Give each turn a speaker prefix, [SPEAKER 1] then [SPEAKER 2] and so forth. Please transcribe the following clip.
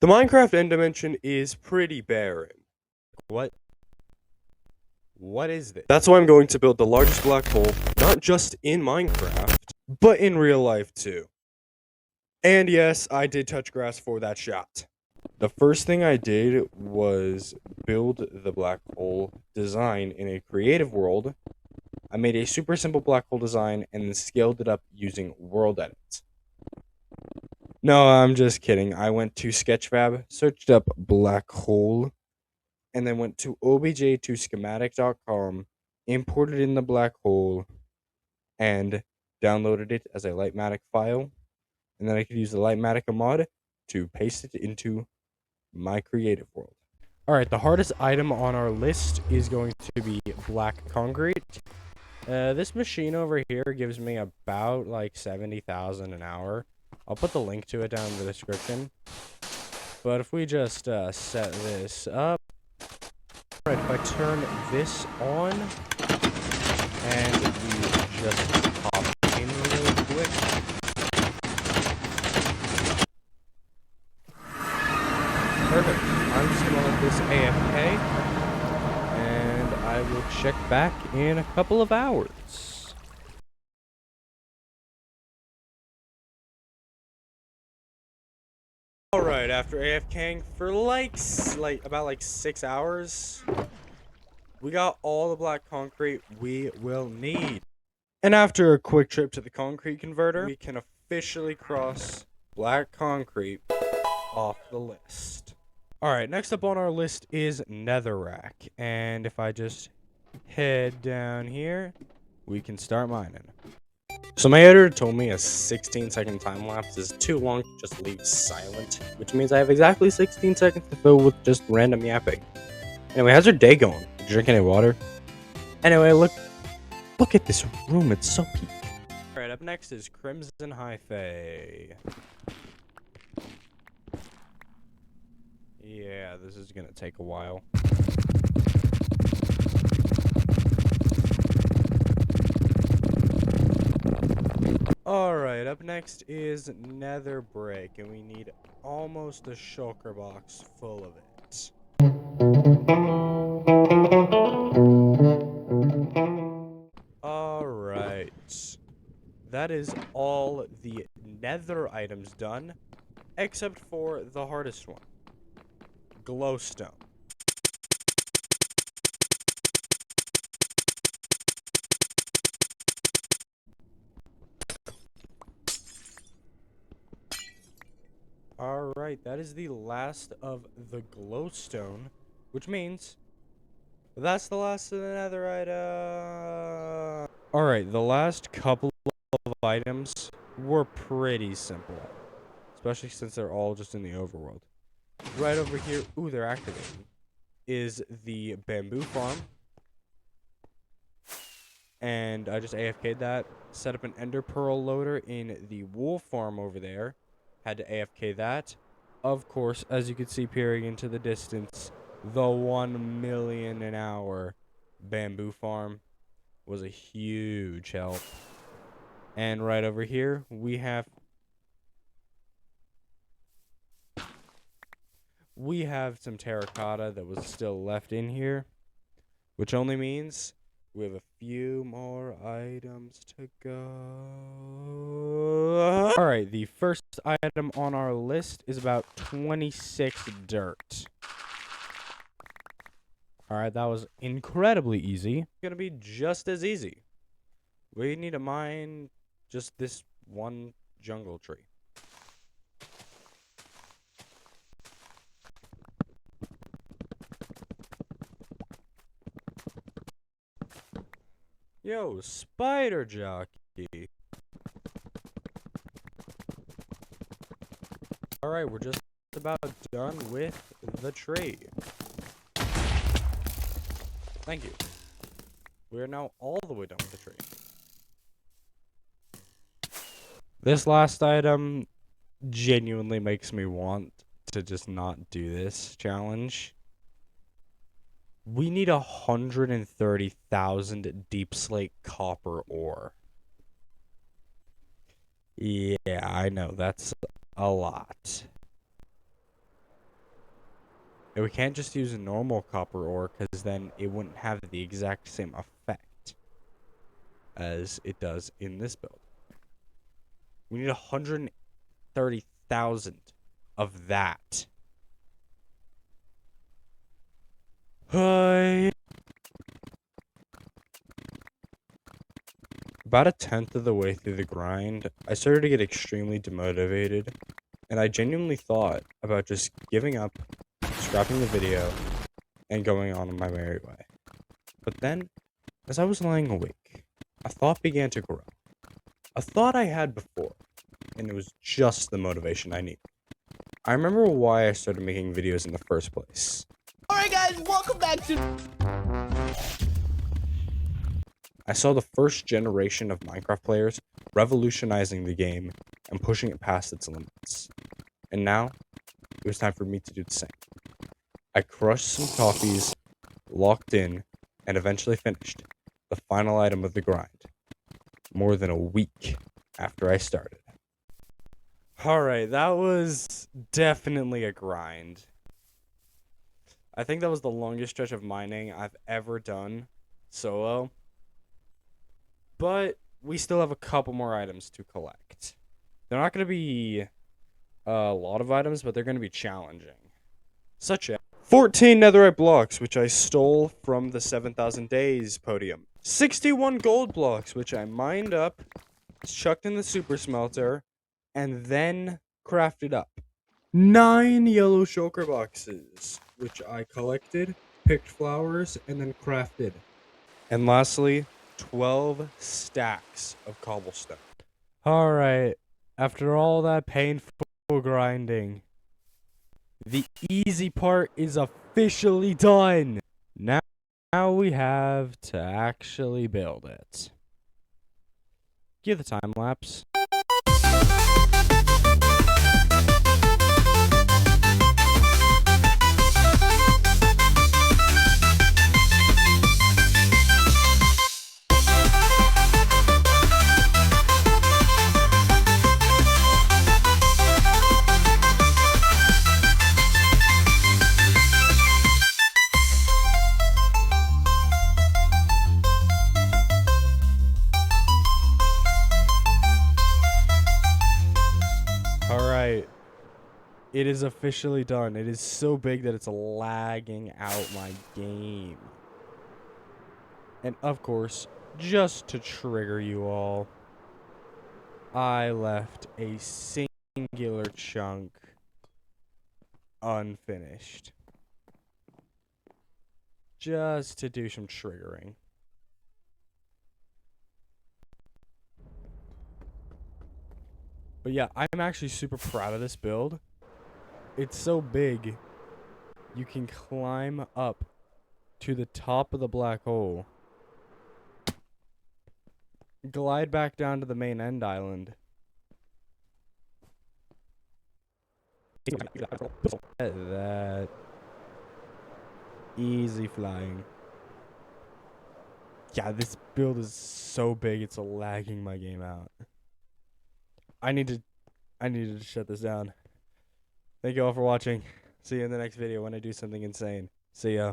[SPEAKER 1] The Minecraft end dimension is pretty barren.
[SPEAKER 2] What? What is this?
[SPEAKER 1] That's why I'm going to build the largest black hole, not just in Minecraft, but in real life too. And yes, I did touch grass for that shot. The first thing I did was build the black hole design in a creative world. I made a super simple black hole design and then scaled it up using world edits. No, I'm just kidding. I went to Sketchfab, searched up black hole, and then went to obj to schematic.com, imported in the black hole, and downloaded it as a Lightmatic file. And then I could use the Lightmatic mod to paste it into my creative world.
[SPEAKER 2] Alright, the hardest item on our list is going to be black concrete. This machine over here gives me about like 70,000 an hour. I'll put the link to it down in the description. But if we just set this up. Alright, if I turn this on and we just pop in real quick. Perfect. I'm just gonna let this AFK and I will check back in a couple of hours.
[SPEAKER 1] Alright, after AFKing for about 6 hours, we got all the black concrete we will need. And after a quick trip to the concrete converter, we can officially cross black concrete off the list.
[SPEAKER 2] Alright, next up on our list is netherrack. And if I just head down here, we can start mining.
[SPEAKER 1] So my editor told me a 16-second time lapse is too long to just leave silent, which means I have exactly 16 seconds to fill with just random yapping. Anyway, how's your day going? You drinking any water? Anyway, look at this room, it's so peak.
[SPEAKER 2] Alright, up next is Crimson Hyphae. Yeah, this is gonna take a while. Alright, up next is nether brick, and we need almost a shulker box full of it. Alright. That is all the nether items done, except for the hardest one. Glowstone. Alright, that is the last of the glowstone, which means that's the last of the nether item. Alright, the last couple of items were pretty simple, especially since they're all just in the overworld. Right over here, ooh, they're activating, is the bamboo farm. And I just AFK'd that, set up an ender pearl loader in the wool farm over there. Had to AFK that. Of course, as you can see peering into the distance, the 1 million an hour bamboo farm was a huge help. And right over here, we have some terracotta that was still left in here, which only means we have a few more items to go. Alright, the first item on our list is about 26 dirt. Alright, that was incredibly easy. It's gonna be just as easy. We need to mine just this one jungle tree. Yo, spider jockey. Alright, we're just about done with the tree. Thank you. We are now all the way done with the tree. This last item genuinely makes me want to just not do this challenge. We need 130,000 deep slate copper ore. Yeah, I know, that's a lot. And we can't just use a normal copper ore, because then it wouldn't have the exact same effect as it does in this build. We need 130,000 of that. Hi. About a tenth of the way through the grind, I started to get extremely demotivated, and I genuinely thought about just giving up, scrapping the video, and going on my merry way. But then, as I was lying awake, a thought began to grow. A thought I had before, and it was just the motivation I needed. I remember why I started making videos in the first place.
[SPEAKER 3] Alright guys, welcome back to...
[SPEAKER 2] I saw the first generation of Minecraft players revolutionizing the game and pushing it past its limits. And now, it was time for me to do the same. I crushed some coffees, locked in, and eventually finished the final item of the grind, more than a week after I started. Alright, that was definitely a grind. I think that was the longest stretch of mining I've ever done solo. But we still have a couple more items to collect. They're not going to be a lot of items, but they're going to be challenging. Such as 14 netherite blocks, which I stole from the 7,000 days podium. 61 gold blocks, which I mined up, chucked in the super smelter, and then crafted up. 9 yellow shulker boxes, which I collected, picked flowers, and then crafted. And lastly, 12 stacks of cobblestone. Alright, after all that painful grinding, the easy part is officially done. Now we have to actually build it. Give the time lapse. Alright, it is officially done. It is so big that it's lagging out my game. And of course, just to trigger you all, I left a singular chunk unfinished. Just to do some triggering. But yeah, I'm actually super proud of this build. It's so big, you can climb up to the top of the black hole, glide back down to the main end island. That easy flying. Yeah, this build is so big, it's lagging my game out. I needed to shut this down. Thank you all for watching. See you in the next video when I do something insane. See ya.